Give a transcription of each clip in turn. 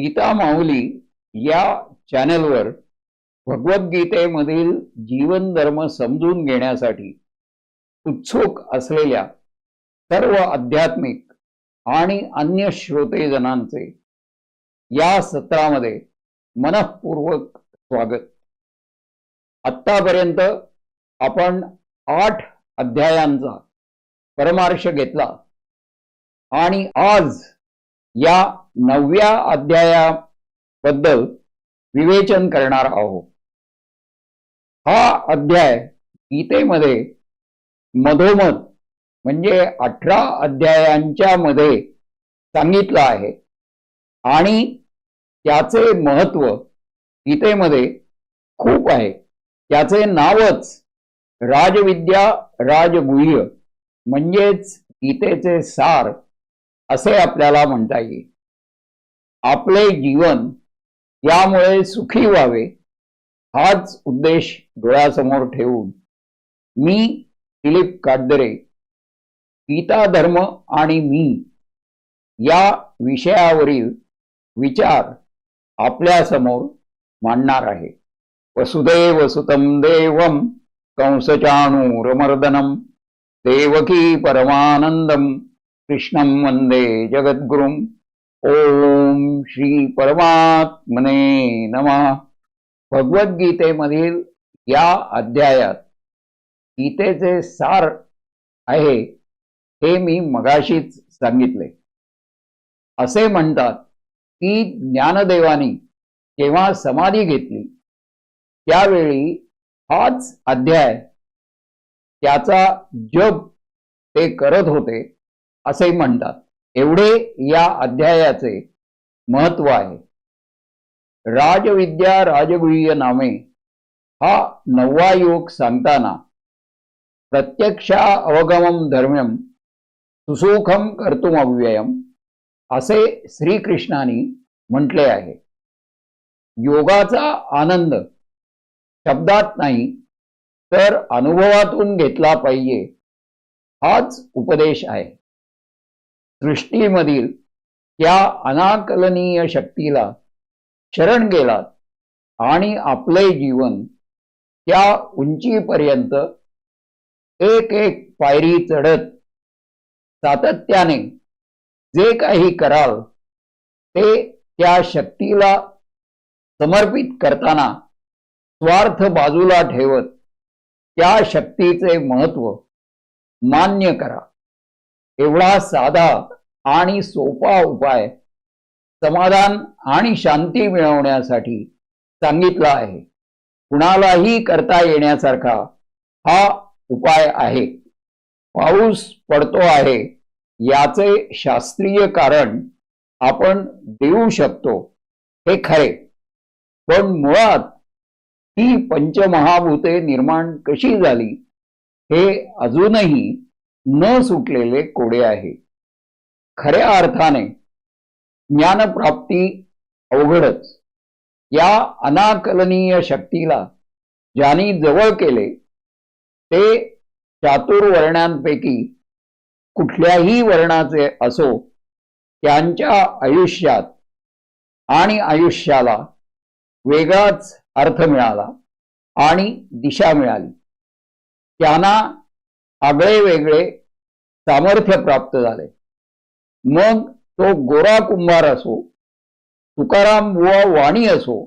गीता माऊली या चॅनलवर भगवद्गीतेमधील जीवन धर्म समजून घेण्यासाठी उत्सुक असलेल्या सर्व आध्यात्मिक आणि अन्य श्रोतेजनांचे या सत्रामध्ये मनःपूर्वक स्वागत। आत्तापर्यंत आपण 8 अध्यायांचा परमार्श घेतला आणि आज या 9व्या अध्यायाबद्दल विवेचन करणार आहोत। हा अध्याय गीतेमध्ये मधोमध म्हणजे 18 अध्यायांच्या मध्ये सांगितलं आहे आणि त्याचे महत्व गीतेमध्ये खूप आहे। त्याचे नावच राजविद्या राजगुह्य म्हणजेच गीतेचे सार असे आपल्याला म्हणता येईल। आपले जीवन यामुळे सुखी व्हावे हाच उद्देश डोळ्यासमोर ठेवून मी दिलीप काटदरे गीता धर्म आणि मी या विषयावरील विचार आपल्या समोर मांडणार आहे। वसुदेव सुतं देवं कंसचाणूरमर्दनं देवकी परमानंदं कृष्णं वंदे जगद्गुरुं। ओम श्री परमात्मने नमः। भगवद्गीतेमधील या अध्यायात गीतेचे सार आहे हे मी मगाशीच सांगितले। असे म्हणतात की ज्ञानदेवानी जेव्हा समाधी घेतली त्यावेळी हाच अध्याय त्याचा जप ते करत होते असे म्हणतात। एवढे या अध्यायाचे महत्व आहे। राजविद्या राजगुह्य नामे हा 9वा योग सांगताना प्रत्यक्षा अवगमम धर्म्यम सुसुखम कर्तुम अव्ययम असे श्रीकृष्णाने म्हटले आहे। योगाचा आनंद शब्दात नाही तर अनुभवातून घेतला पाहिजे हाच उपदेश आहे। सृष्टीमधील त्या अनाकलनीय शक्तीला शरण गेलात आणि आपले जीवन त्या उंचीपर्यंत एक एक पायरी चढत सातत्याने जे काही कराल ते त्या शक्तीला समर्पित करताना स्वार्थ बाजूला ठेवत त्या शक्तीचे महत्व मान्य करा। एवढा साधा आणि सोपा उपाय समाधान आणि शांती मिळवण्यासाठी सांगितला आहे। कुणालाही करता येण्यासारखा हा उपाय आहे। पाऊस पडतो आहे याचे शास्त्रीय कारण आपण देऊ शकतो हे खरे, पण मुळात ही पंचमहाभूते निर्माण कशी झाली हे अजूनही न सुटलेले कोडे आहे। खऱ्या अर्थाने ज्ञानप्राप्ती अवघडच। या अनाकलनीय शक्तीला ज्यांनी जवळ केले ते चातुर्वर्ण्यांपैकी कुठल्याही वर्णाचे असो त्यांच्या आयुष्यात आणि आयुष्याला वेगळाच अर्थ मिळाला आणि दिशा मिळाली। त्यांना आगळे वेगळे सामर्थ्य प्राप्त झाले। मग तो गोरा कुंभार असो, तुकाराम बुवा वाणी असो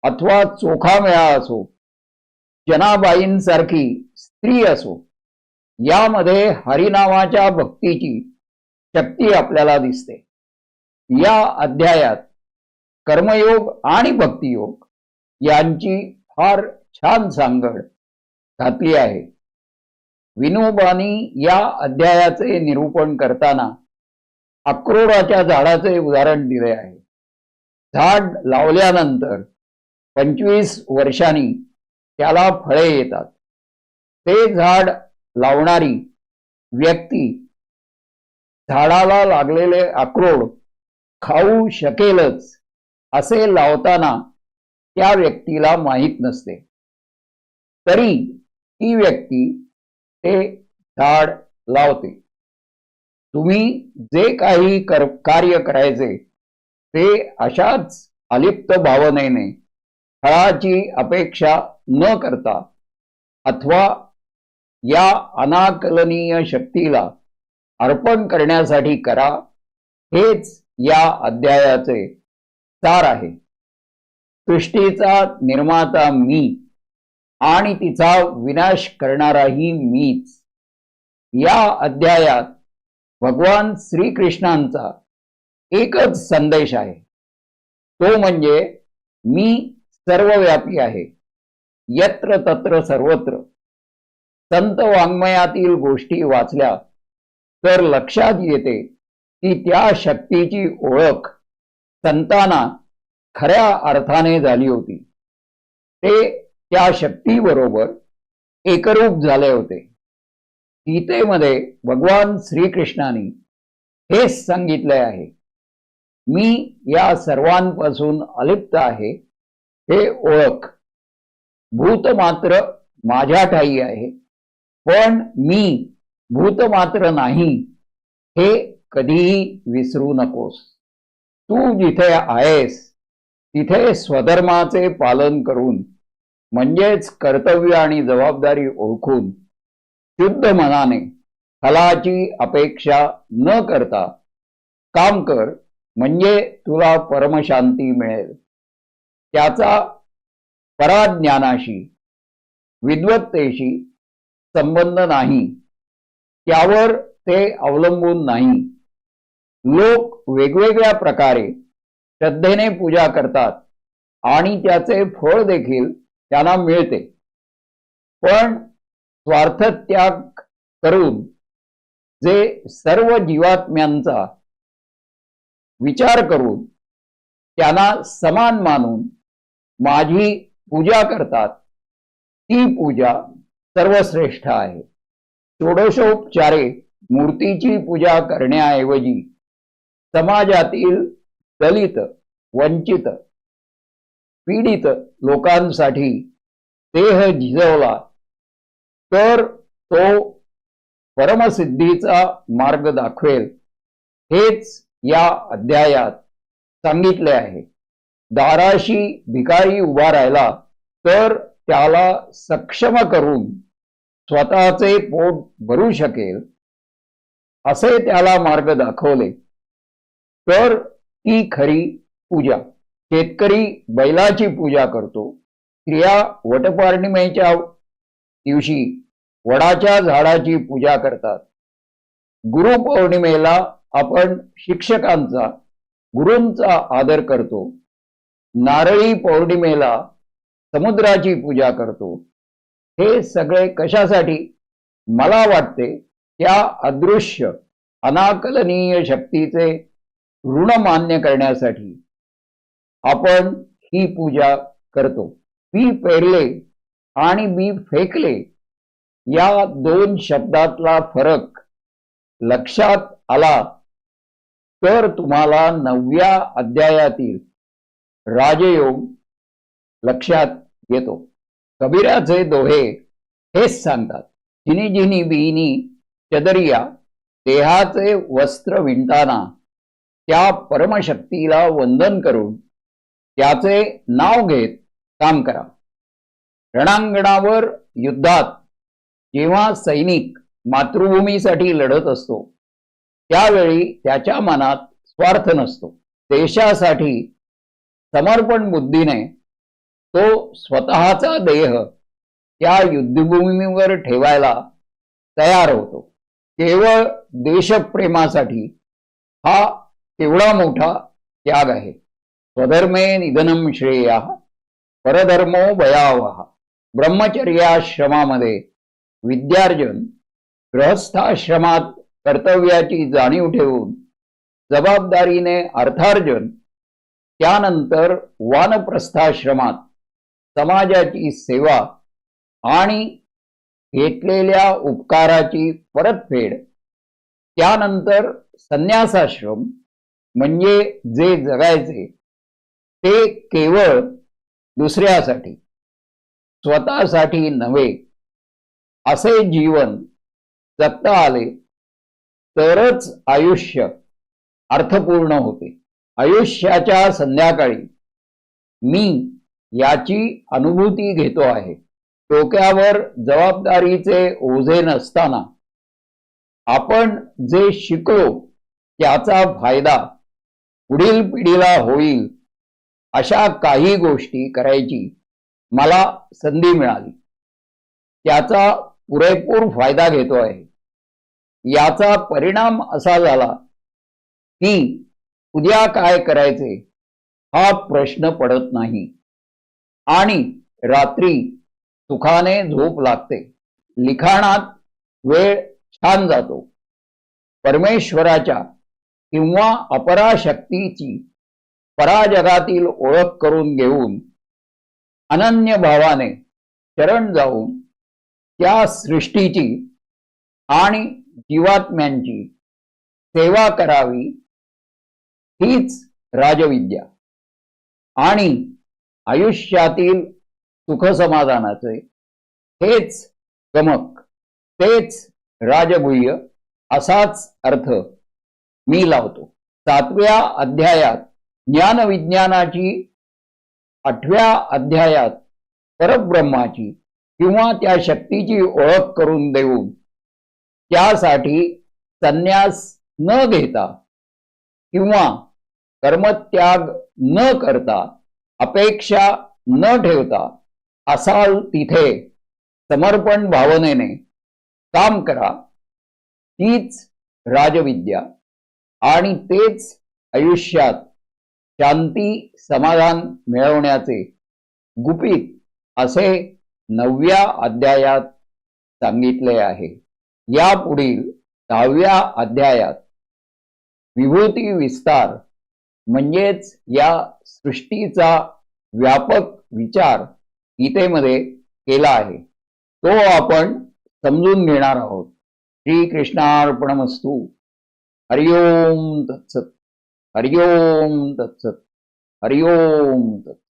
अथवा चोखामेळा असो, जनाबाईंसारखी स्त्री असो, यामध्ये हरिनामाच्या भक्तीची शक्ती आपल्याला दिसते। या अध्यायात कर्मयोग आणि भक्तियोग यांची फार छान सांगड घातली आहे। विनोबांनी या अध्यायाचे निरूपण करताना अक्रोडाच्या झाडाचे उदाहरण दिले आहे। झाड लावल्यानंतर 25 वर्षांनी त्याला फळे येतात। ते झाड लावणारी व्यक्ती झाडाला लागलेले अक्रोड खाऊ शकेलच असे लावताना त्या व्यक्तीला माहीत नसते, तरी ती व्यक्ती ते झाड लावते। तुम्ही जे काही कार्य करायचे ते अशाच अलिप्त भावनेने फळाची अपेक्षा न करता अथवा या अनाकलनीय शक्तीला अर्पण करण्यासाठी करा, हेच या अध्यायाचे सार आहे. सृष्टीचा निर्माता मी आणि तिचा विनाश करणाराही मीच. या अध्यायात भगवान श्रीकृष्णांचा एकच संदेश आहे, तो म्हणजे मी सर्वव्यापी आहे, यत्र तत्र सर्वत्र. संत वाङ्मयातील गोष्टी वाचल्या तर लक्षात येते की त्या शक्तीची ओळख संतांना खऱ्या अर्थाने झाली होती. ते त्या शक्तीबरोबर एकरूप झाले होते. गीतेमध्ये भगवान श्रीकृष्णाने हेच सांगितले आहे, मी या सर्वांपासून अलिप्त आहे हे ओळख. भूत मात्र माझ्या ठायी आहे, पण मी भूत मात्र नाही हे कधीही विसरू नकोस. तू जिथे आहेस तिथे स्वधर्माचे पालन करून म्हणजेच कर्तव्य आणि जबाबदारी ओळखून शुद्ध मनाने फलाची अपेक्षा न करता काम कर, म्हणजे तुला परमशांती मिळेल. त्याचा पराज्ञानाशी विद्वत्तेशी संबंध नाही, त्यावर ते अवलंबून नाही. लोक वेगवेगळ्या प्रकारे श्रद्धेने पूजा करतात आणि त्याचे फळ देखील त्यांना मिळते, पण स्वार्थ त्याग करून जे सर्व जीवात्म्यांचा विचार करून त्यांना समान मानून माझी पूजा करतात, ती पूजा सर्वश्रेष्ठ आहे. षोडशोपचारे मूर्तीची पूजा करण्याऐवजी समाजातील दलित, वंचित, पीडित लोकांसाठी देह झिजवला तर तो परमसिद्धीचा मार्ग दाखवेल, हेच या अध्यायात सांगितले आहे. दाराशी भिकारी उभा राहिला तर त्याला सक्षम करून स्वतःचे पोट भरू शकेल असे त्याला मार्ग दाखवले तर ती खरी पूजा. शेतकरी बैलाची पूजा करतो, स्त्रिया वटपौर्णिमेच्या दिवशी वडाच्या झाडाची पूजा करतात. गुरुपौर्णिमेला आपण शिक्षकांचा, गुरूंचा आदर करतो. नारळी पौर्णिमेला समुद्राची पूजा करतो. हे सगळे कशासाठी? मला वाटते त्या अदृश्य अनाकलनीय शक्तीचे ऋण मान्य करण्यासाठी आपण ही पूजा करतो. बी पेरले आणि बी फेकले या दोन शब्दातला फरक लक्षात आला तर तुम्हाला 9व्या अध्यायातील राजयोग लक्षात येतो. कबीराचे दोहे हेच सांगतात, जिनी जिनी बिनी चदरिया, देहाचे वस्त्र विणताना त्या परमशक्तीला वंदन करून त्याचे नाव घेत काम करा. रणांगणावर युद्धात जेव्हा सैनिक मातृभूमीसाठी लढत असतो त्यावेळी त्याच्या मनात स्वार्थ नसतो. देशासाठी समर्पण बुद्धीने तो स्वतःचा देह त्या युद्धभूमीवर ठेवायला तयार होतो. केवळ देशप्रेमासाठी हा केवढा मोठा त्याग आहे. स्वधर्मे निधनम श्रेयः परधर्मो भयावह. ब्रह्मचर्याश्रमामध्ये विद्यार्जन, गृहस्थाश्रमात कर्तव्याची जाणीव ठेवून जबाबदारीने अर्थार्जन, त्यानंतर वानप्रस्थाश्रमात समाजाची सेवा आणि घेतलेल्या उपकाराची परतफेड, त्यानंतर संन्यासाश्रम म्हणजे जे जगायचे ते केवळ दुसऱ्यासाठी, स्वतःसाठी नव्हे, असे जीवन जगता आले तरच आयुष्य अर्थपूर्ण होते. आयुष्याच्या संध्याकाळी मी याची अनुभूती घेतो आहे. डोक्यावर जबाबदारीचे ओझे नसताना आपण जे शिकलो त्याचा फायदा पुढील पिढीला होईल अशा काही गोष्टी करायची मला संधी मिळाली. त्याचा पुरेपूर फायदा घेतो आहे. याचा परिणाम असा झाला की उद्या काय करायचे हा प्रश्न पडत नाही आणि रात्री सुखाने झोप लागते. लिखाणात वेळ छान जातो. परमेश्वराच्या किंवा अपराशक्तीची पराजगातील ओळख करून घेऊन अनन्य भावाने शरण जाऊन त्या सृष्टीची आणि जीवात्म्यांची सेवा करावी हीच राजविद्या आणि आयुष्यातील सुखसमाधानाचे हेच गमक, तेच राजगुह्य असाच अर्थ मी लावतो. 7व्या अध्यायात ज्ञानविज्ञानाची, 8व्या अध्यायात परब्रह्माची किंवा त्या शक्तीची ओळख करून देऊन त्यासाठी संन्यास न घेता किंवा कर्मत्याग न करता, अपेक्षा न ठेवता असाल तिथे समर्पण भावनेने काम करा. तीच राजविद्या आणि तेच आयुष्यात शांती समाधान मिळवण्याचे गुपित असे 9व्या अध्यायात सांगितले आहे. यापुढील 10व्या अध्यायात विभूती विस्तार म्हणजेच या सृष्टीचा व्यापक विचार गीतेमध्ये केला आहे. तो आपण समजून घेणार आहोत. श्रीकृष्णार्पणमस्तु. हरिओम तत्सत. हरिओम तत्सत. हरिओम तत्सत.